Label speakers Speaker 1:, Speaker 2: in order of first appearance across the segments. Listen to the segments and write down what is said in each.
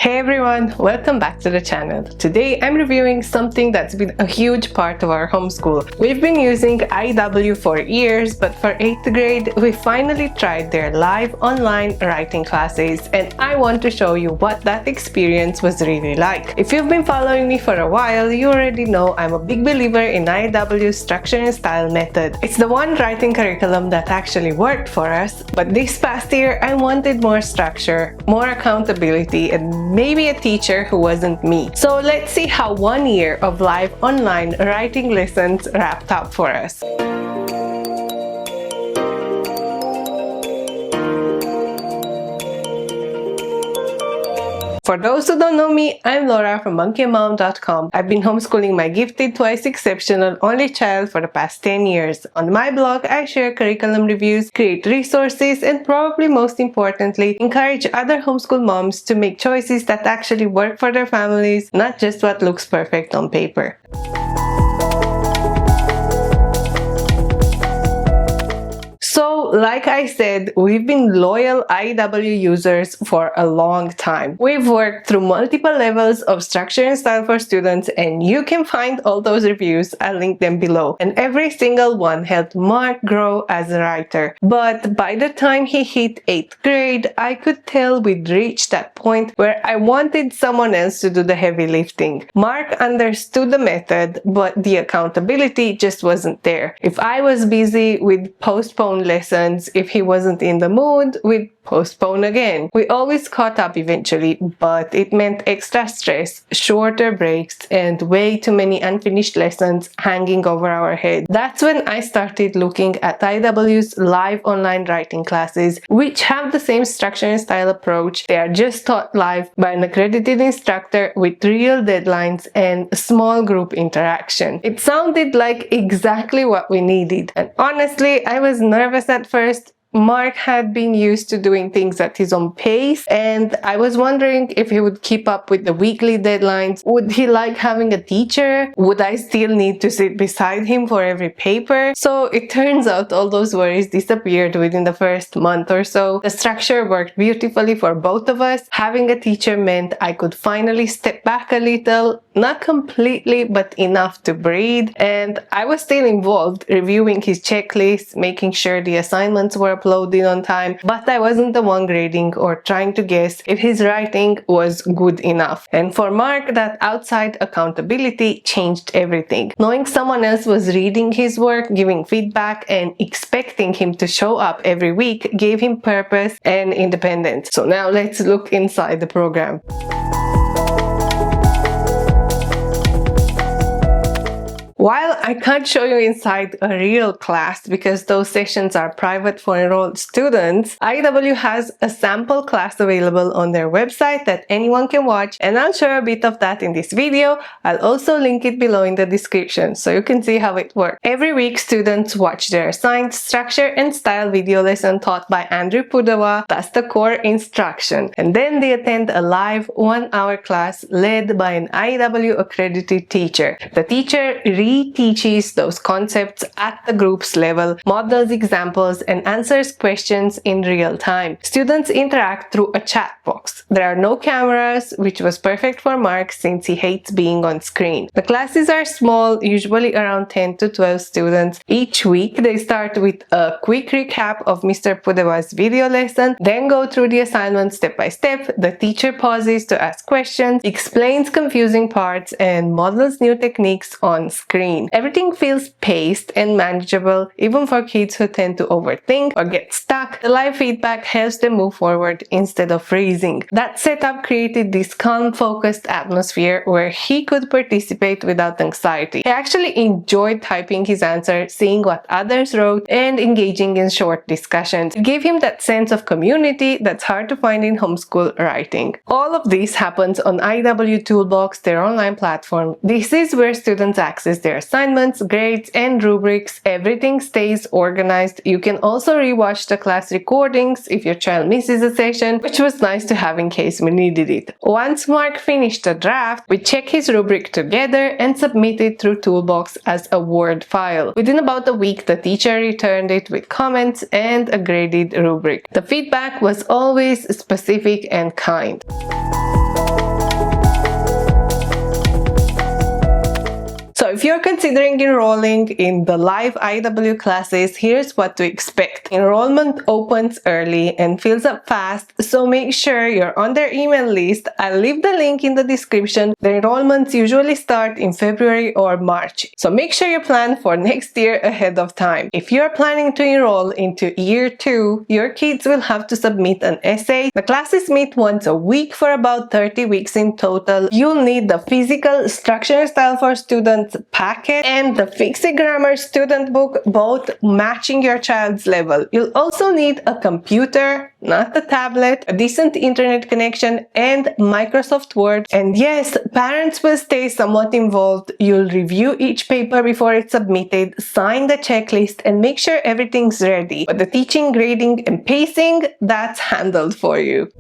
Speaker 1: Hey everyone, welcome back to the channel. Today I'm reviewing something that's been a huge part of our homeschool. We've been using IEW for years, but for 8th grade, we finally tried their live online writing classes, and I want to show you what that experience was really like. If you've been following me for a while, you already know I'm a big believer in IEW Structure and Style method. It's the one writing curriculum that actually worked for us, but this past year I wanted more structure, more accountability, and maybe a teacher who wasn't me. So let's see how 1 year of live online writing lessons wrapped up for us. For those who don't know me, I'm Laura from monkeymom.com. I've been homeschooling my gifted, twice exceptional only child for the past 10 years. On my blog, I share curriculum reviews, create resources, and probably most importantly, encourage other homeschool moms to make choices that actually work for their families, not just what looks perfect on paper. So, like I said, we've been loyal IEW users for a long time. We've worked through multiple levels of structure and style for students, and you can find all those reviews. I'll link them below. And every single one helped Mark grow as a writer. But by the time he hit 8th grade, I could tell we'd reached that point where I wanted someone else to do the heavy lifting. Mark understood the method, but the accountability just wasn't there. If I was busy, we'd postpone lessons. If he wasn't in the mood, we'd postpone again. We always caught up eventually, but it meant extra stress, shorter breaks, and way too many unfinished lessons hanging over our head. That's when I started looking at IEW's live online writing classes, which have the same structure and style approach. They are just taught live by an accredited instructor with real deadlines and small group interaction. It sounded like exactly what we needed, and honestly, I was nervous at first. Mark had been used to doing things at his own pace, and I was wondering if he would keep up with the weekly deadlines. Would he like having a teacher? Would I still need to sit beside him for every paper? So it turns out all those worries disappeared within the first month or so. The structure worked beautifully for both of us. Having a teacher meant I could finally step back a little, not completely, but enough to breathe. And I was still involved, reviewing his checklist, making sure the assignments were uploaded on time, but I wasn't the one grading or trying to guess if his writing was good enough. And for Mark, that outside accountability changed everything. Knowing someone else was reading his work, giving feedback, and expecting him to show up every week gave him purpose and independence. So now let's look inside the program. While I can't show you inside a real class because those sessions are private for enrolled students, IEW has a sample class available on their website that anyone can watch, and I'll share a bit of that in this video. I'll also link it below in the description so you can see how it works. Every week, students watch their assigned structure and style video lesson taught by Andrew Pudawa. That's the core instruction. And then they attend a live 1-hour class led by an IEW accredited teacher. The teacher teaches those concepts at the group's level, models examples, and answers questions in real time. Students interact through a chat box. There are no cameras, which was perfect for Mark since he hates being on screen. The classes are small, usually around 10 to 12 students. Each week, they start with a quick recap of Mr. Pudawa's video lesson, then go through the assignment step by step. The teacher pauses to ask questions, explains confusing parts, and models new techniques on screen. Everything feels paced and manageable, even for kids who tend to overthink or get stuck. The live feedback helps them move forward instead of freezing. That setup created this calm, focused atmosphere where he could participate without anxiety. He actually enjoyed typing his answer, seeing what others wrote, and engaging in short discussions. It gave him that sense of community that's hard to find in homeschool writing. All of this happens on IEW Toolbox, their online platform. This is where students access their assignments, grades, and rubrics. Everything stays organized. You can also rewatch the class recordings if your child misses a session, which was nice to have in case we needed it. Once Mark finished the draft, we check his rubric together and submit it through Toolbox as a Word file. Within about a week, the teacher returned it with comments and a graded rubric. The feedback was always specific and kind. you're considering enrolling in the live IEW classes, here's what to expect. Enrollment opens early and fills up fast, so make sure you're on their email list. I'll leave the link in the description. The enrollments usually start in February or March, so make sure you plan for next year ahead of time. If you're planning to enroll into year 2, your kids will have to submit an essay. The classes meet once a week for about 30 weeks in total. You'll need the physical Structure and Style for Students packet and the Fix It Grammar student book, both matching your child's level. You'll also need a computer, not a tablet, a decent internet connection, and Microsoft Word. And yes, parents will stay somewhat involved. You'll review each paper before it's submitted, sign the checklist, and make sure everything's ready. But the teaching, grading, and pacing, that's handled for you.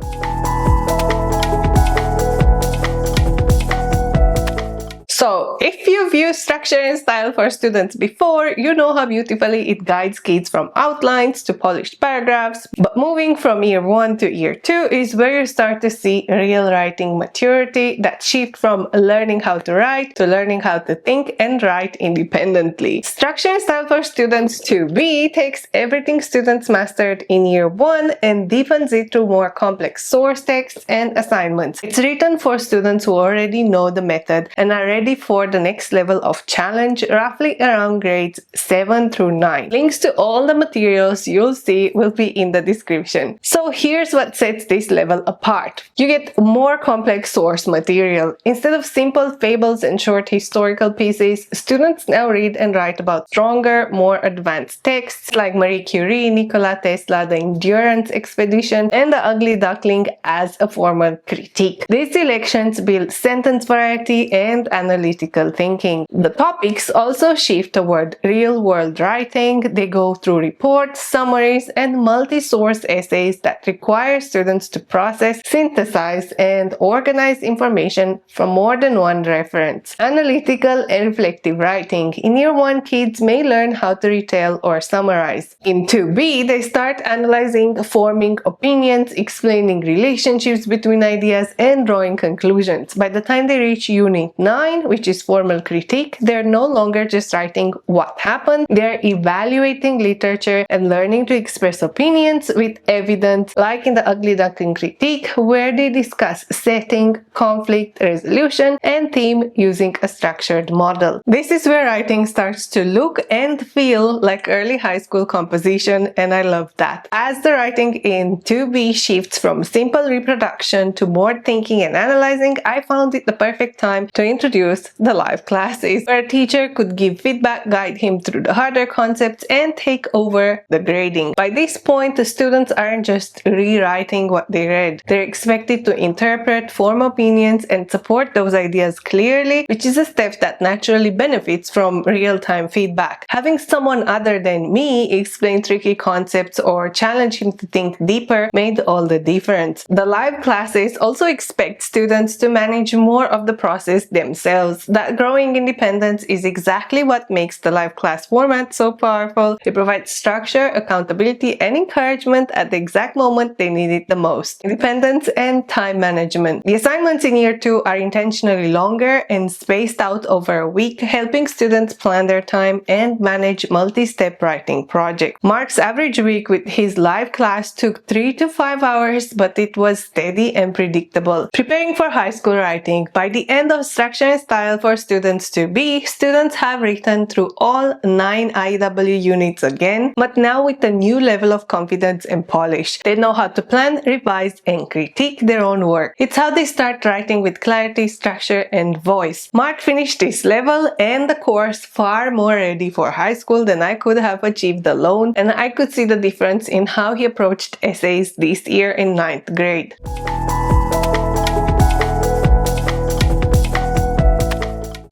Speaker 1: So, if you've used Structure and Style for Students before, you know how beautifully it guides kids from outlines to polished paragraphs. But moving from year 1 to year 2 is where you start to see real writing maturity, that shift from learning how to write to learning how to think and write independently. Structure and Style for Students 2B takes everything students mastered in year 1 and deepens it through more complex source texts and assignments. It's written for students who already know the method and are ready for the next level of challenge, roughly around grades 7 through 9. Links to all the materials you'll see will be in the description. So here's what sets this level apart. You get more complex source material. Instead of simple fables and short historical pieces, students now read and write about stronger, more advanced texts like Marie Curie, Nikola Tesla, the Endurance Expedition, and the Ugly Duckling as a formal critique. These selections build sentence variety and analytical thinking. The topics also shift toward real-world writing. They go through reports, summaries, and multi-source essays that require students to process, synthesize, and organize information from more than one reference. Analytical and reflective writing. In year 1, kids may learn how to retell or summarize. In 2B, they start analyzing, forming opinions, explaining relationships between ideas, and drawing conclusions. By the time they reach Unit 9, which is formal critique, they're no longer just writing what happened, they're evaluating literature and learning to express opinions with evidence, like in the Ugly Duckling critique, where they discuss setting, conflict resolution, and theme using a structured model. This is where writing starts to look and feel like early high school composition, and I love that. As the writing in 2B shifts from simple reproduction to more thinking and analyzing, I found it the perfect time to introduce the live classes, where a teacher could give feedback, guide him through the harder concepts, and take over the grading. By this point, the students aren't just rewriting what they read. They're expected to interpret, form opinions, and support those ideas clearly, which is a step that naturally benefits from real-time feedback. Having someone other than me explain tricky concepts or challenge him to think deeper made all the difference. The live classes also expect students to manage more of the process themselves. That growing independence is exactly what makes the live class format so powerful. It provides structure, accountability, and encouragement at the exact moment they need it the most. Independence and time management. The assignments in year 2 are intentionally longer and spaced out over a week, helping students plan their time and manage multi-step writing projects. Mark's average week with his live class took 3 to 5 hours, but it was steady and predictable. Preparing for high school writing. By the end of Structure and Style for Students 2B, students have written through all 9 IEW units again, but now with a new level of confidence and polish. They know how to plan, revise, and critique their own work. It's how they start writing with clarity, structure, and voice. Mark finished this level and the course far more ready for high school than I could have achieved alone, and I could see the difference in how he approached essays this year in 9th grade.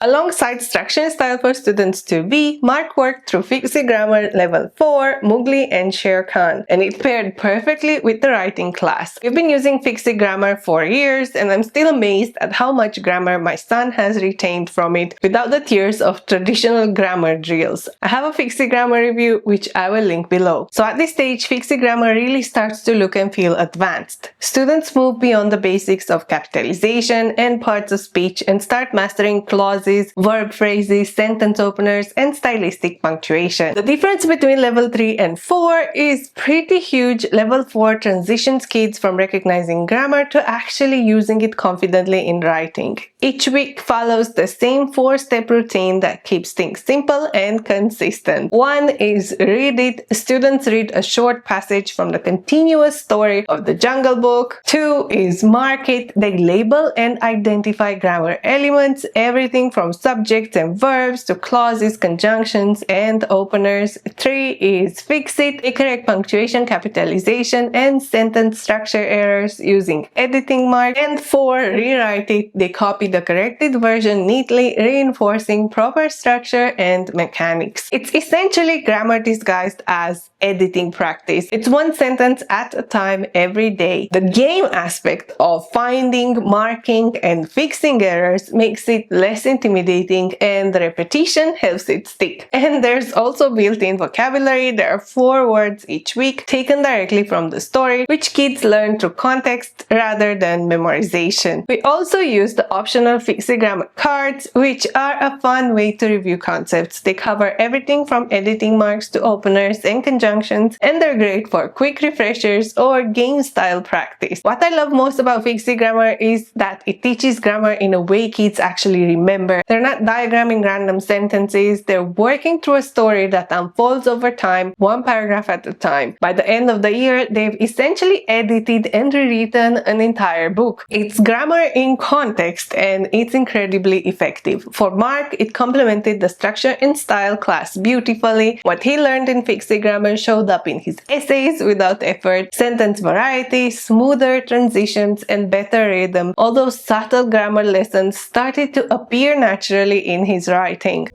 Speaker 1: Alongside Structure and Style for Students 2B, Mark worked through Fix It Grammar Level 4, Mowgli, and Shere Khan, and it paired perfectly with the writing class. We've been using Fix It Grammar for years, and I'm still amazed at how much grammar my son has retained from it without the tears of traditional grammar drills. I have a Fix It Grammar review, which I will link below. So at this stage, Fix It Grammar really starts to look and feel advanced. Students move beyond the basics of capitalization and parts of speech and start mastering clauses, verb verb phrases, sentence openers, and stylistic punctuation. The difference between level 3 and 4 is pretty huge. Level 4 transitions kids from recognizing grammar to actually using it confidently in writing. Each week follows the same 4-step routine that keeps things simple and consistent. 1 is read it. Students read a short passage from the continuous story of the Jungle Book. 2 is mark it. They label and identify grammar elements, everything from subjects and verbs to clauses, conjunctions, and openers. 3 is fix it. They correct punctuation, capitalization, and sentence structure errors using editing marks. And 4, rewrite it. They copy the corrected version neatly, reinforcing proper structure and mechanics. It's essentially grammar disguised as editing practice. It's 1 sentence at a time every day. The game aspect of finding, marking, and fixing errors makes it less intimidating, and the repetition helps it stick. And there's also built-in vocabulary. There are 4 words each week taken directly from the story, which kids learn through context rather than memorization. We also use the optional Fix-It Grammar cards, which are a fun way to review concepts. They cover everything from editing marks to openers and conjunctions, and they're great for quick refreshers or game-style practice. What I love most about Fix-It Grammar is that it teaches grammar in a way kids actually remember. They're not diagramming random sentences, they're working through a story that unfolds over time, 1 paragraph at a time. By the end of the year, they've essentially edited and rewritten an entire book. It's grammar in context, and it's incredibly effective. For Mark, it complemented the structure and style class beautifully. What he learned in Fix-It Grammar showed up in his essays without effort. Sentence variety, smoother transitions, and better rhythm. All those subtle grammar lessons started to appear naturally in his writing.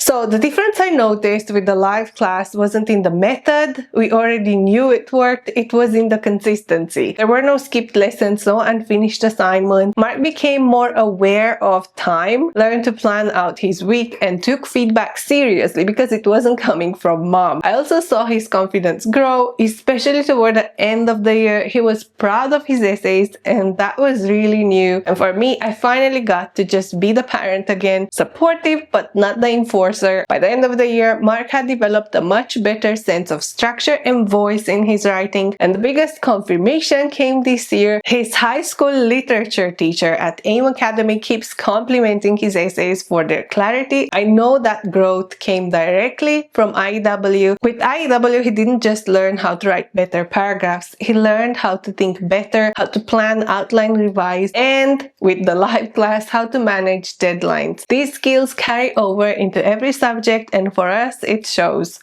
Speaker 1: So the difference I noticed with the live class wasn't in the method. We already knew it worked. It was in the consistency. There were no skipped lessons, no unfinished assignment. Mark became more aware of time, learned to plan out his week, and took feedback seriously because it wasn't coming from mom. I also saw his confidence grow, especially toward the end of the year. He was proud of his essays, and that was really new. And for me, I finally got to just be the parent again, supportive but not the enforcer. By the end of the year, Mark had developed a much better sense of structure and voice in his writing, and the biggest confirmation came this year. His high school literature teacher at AIM Academy keeps complimenting his essays for their clarity. I know that growth came directly from IEW. With IEW, he didn't just learn how to write better paragraphs, he learned how to think better, how to plan, outline, revise, and with the live class, how to manage deadlines. These skills carry over into every subject, and for us, it shows.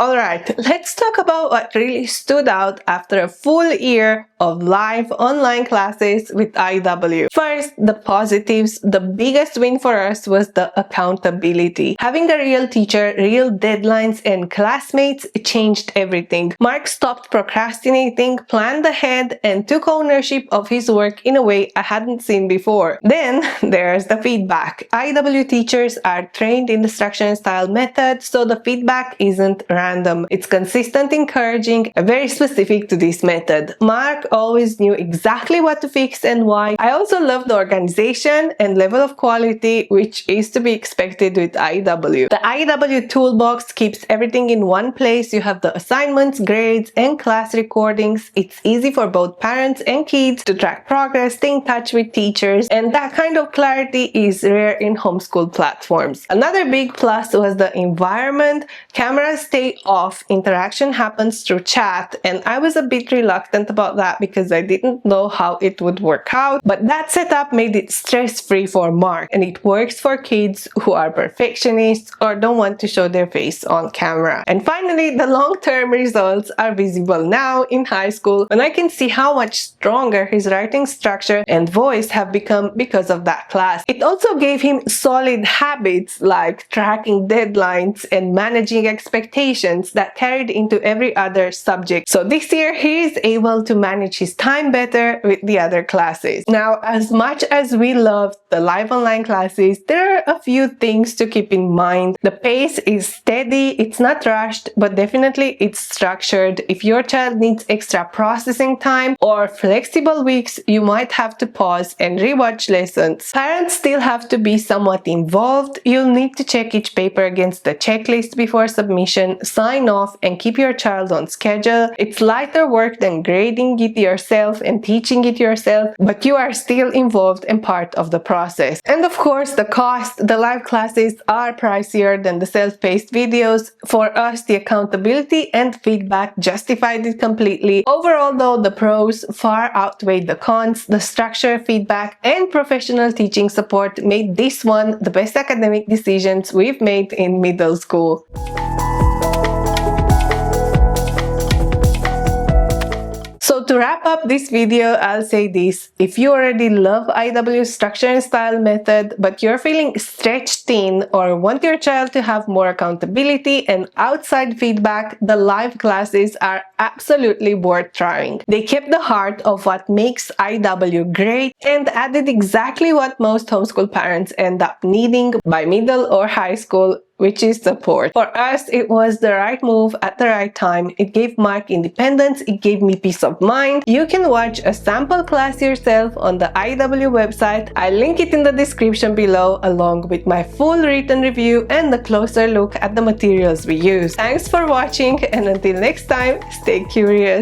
Speaker 1: Alright, let's talk about what really stood out after a full year of live online classes with IEW. First, the positives. The biggest win for us was the accountability. Having a real teacher, real deadlines, and classmates changed everything. Mark stopped procrastinating, planned ahead, and took ownership of his work in a way I hadn't seen before. Then, there's the feedback. IEW teachers are trained in the structure and style method, so the feedback isn't random. It's consistent, encouraging, and very specific to this method. Mark always knew exactly what to fix and why. I also love the organization and level of quality, which is to be expected with IEW. The IEW toolbox keeps everything in one place. You have the assignments, grades, and class recordings. It's easy for both parents and kids to track progress, stay in touch with teachers, and that kind of clarity is rare in homeschool platforms. Another big plus was the environment. Cameras stay off, interaction happens through chat, and I was a bit reluctant about that because I didn't know how it would work out, but that setup made it stress-free for Mark, and it works for kids who are perfectionists or don't want to show their face on camera. And finally, the long-term results are visible now in high school when I can see how much stronger his writing structure and voice have become because of that class. It also gave him solid habits like tracking deadlines and managing expectations that carried into every every other subject. So this year he is able to manage his time better with the other classes. Now, as much as we love the live online classes, there are a few things to keep in mind. The pace is steady, it's not rushed, but definitely it's structured. If your child needs extra processing time or flexible weeks, you might have to pause and rewatch lessons. Parents still have to be somewhat involved. You'll need to check each paper against the checklist before submission, sign off, and keep your child on schedule. It's lighter work than grading it yourself and teaching it yourself, but you are still involved and part of the process. And of course, the cost. The live classes are pricier than the self-paced videos. For us, the accountability and feedback justified it completely. Overall though, the pros far outweighed the cons. The structure, feedback, and professional teaching support made this one the best academic decisions we've made in middle school. So to wrap up this video, I'll say this. If you already love IEW Structure and Style method, but you're feeling stretched thin or want your child to have more accountability and outside feedback, the live classes are absolutely worth trying. They kept the heart of what makes IEW great and added exactly what most homeschool parents end up needing by middle or high school, which is support. For us, it was the right move at the right time. It gave Mark independence, it gave me peace of mind. You can watch a sample class yourself on the IEW website. I'll link it in the description below, along with my full written review and a closer look at the materials we use. Thanks for watching, and until next time, stay curious.